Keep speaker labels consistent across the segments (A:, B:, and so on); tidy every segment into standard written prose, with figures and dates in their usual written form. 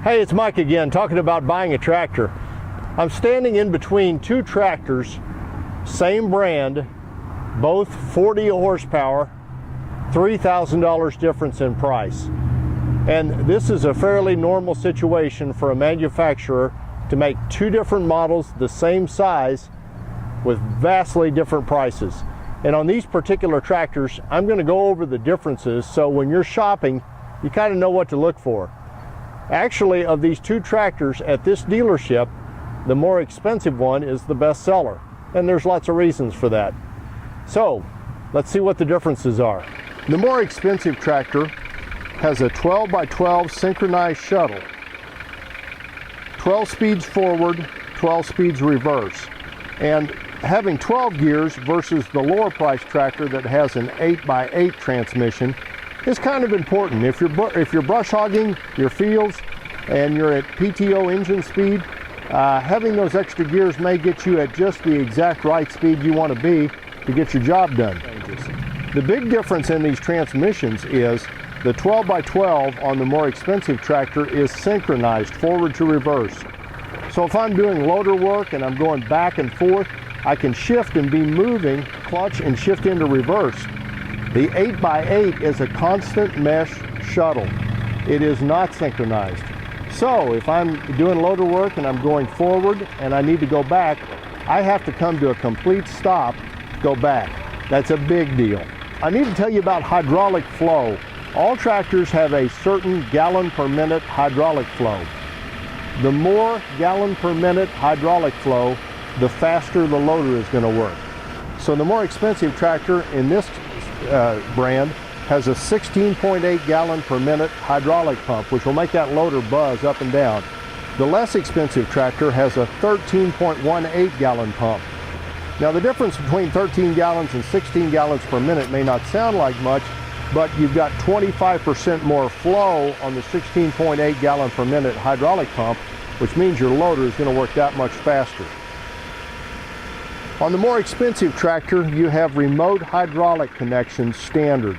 A: Hey, it's Mike again, talking about buying a tractor. I'm standing in between two tractors, same brand, both 40 horsepower, $3,000 difference in price. And this is a fairly normal situation for a manufacturer to make two different models the same size with vastly different prices. And on these particular tractors, I'm going to go over the differences so when you're shopping, you kind of know what to look for. Actually, of these two tractors at this dealership, the more expensive one is the best seller. And there's lots of reasons for that. So, let's see what the differences are. The more expensive tractor has a 12 by 12 synchronized shuttle. 12 speeds forward, 12 speeds reverse. And having 12 gears versus the lower price tractor that has an 8 by 8 transmission is kind of important. If you're brush hogging your fields and you're at PTO engine speed, having those extra gears may get you at just the exact right speed you want to be to get your job done. The big difference in these transmissions is the 12 by 12 on the more expensive tractor is synchronized forward to reverse. So if I'm doing loader work and I'm going back and forth, I can shift and be moving, clutch and shift into reverse. The 8 by 8 is a constant mesh shuttle. It is not synchronized. So if I'm doing loader work and I'm going forward and I need to go back, I have to come to a complete stop, go back. That's a big deal. I need to tell you about hydraulic flow. All tractors have a certain gallon per minute hydraulic flow. The more gallon per minute hydraulic flow, the faster the loader is going to work. So the more expensive tractor in this brand has a 16.8 gallon per minute hydraulic pump, which will make that loader buzz up and down. The less expensive tractor has a 13.18 gallon pump. Now the difference between 13 gallons and 16 gallons per minute may not sound like much, but you've got 25% more flow on the 16.8 gallon per minute hydraulic pump, which means your loader is going to work that much faster. On the more expensive tractor, you have remote hydraulic connections standard.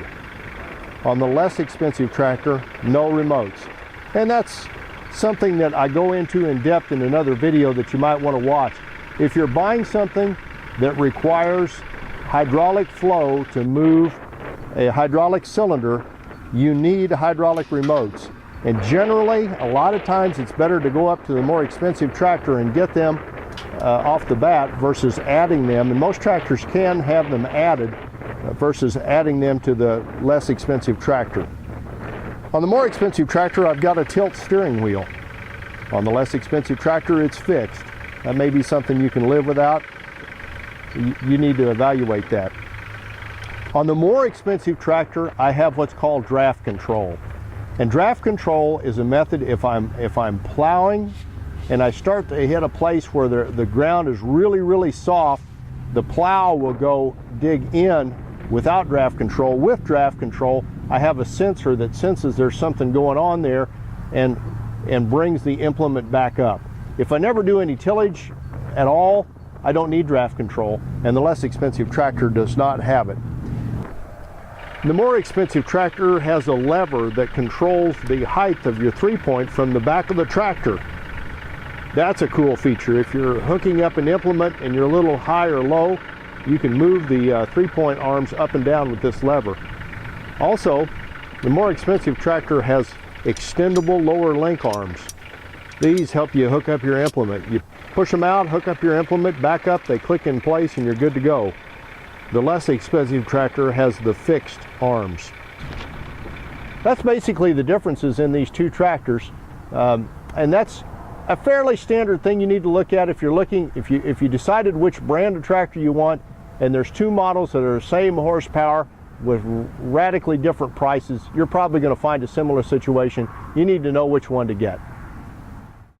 A: On the less expensive tractor, no remotes. And that's something that I go into in depth in another video that you might want to watch. If you're buying something that requires hydraulic flow to move a hydraulic cylinder, you need hydraulic remotes. And generally, a lot of times it's better to go up to the more expensive tractor and get them off the bat versus adding them, and most tractors can have them added versus adding them to the less expensive tractor. On the more expensive tractor, I've got a tilt steering wheel. On the less expensive tractor, it's fixed. That may be something you can live without. You need to evaluate that. On the more expensive tractor, I have what's called draft control. And draft control is a method if I'm plowing and I start to hit a place where the ground is really, really soft, the plow will go dig in without draft control. With draft control, I have a sensor that senses there's something going on there and brings the implement back up. If I never do any tillage at all, I don't need draft control, and the less expensive tractor does not have it. The more expensive tractor has a lever that controls the height of your three-point from the back of the tractor. That's a cool feature. If you're hooking up an implement and you're a little high or low, you can move the three-point arms up and down with this lever. Also, the more expensive tractor has extendable lower link arms. These help you hook up your implement. You push them out, hook up your implement, back up, they click in place, and you're good to go. The less expensive tractor has the fixed arms. That's basically the differences in these two tractors, and that's a fairly standard thing you need to look at if you're looking, if you decided which brand of tractor you want, and there's two models that are the same horsepower with radically different prices, you're probably going to find a similar situation. You need to know which one to get.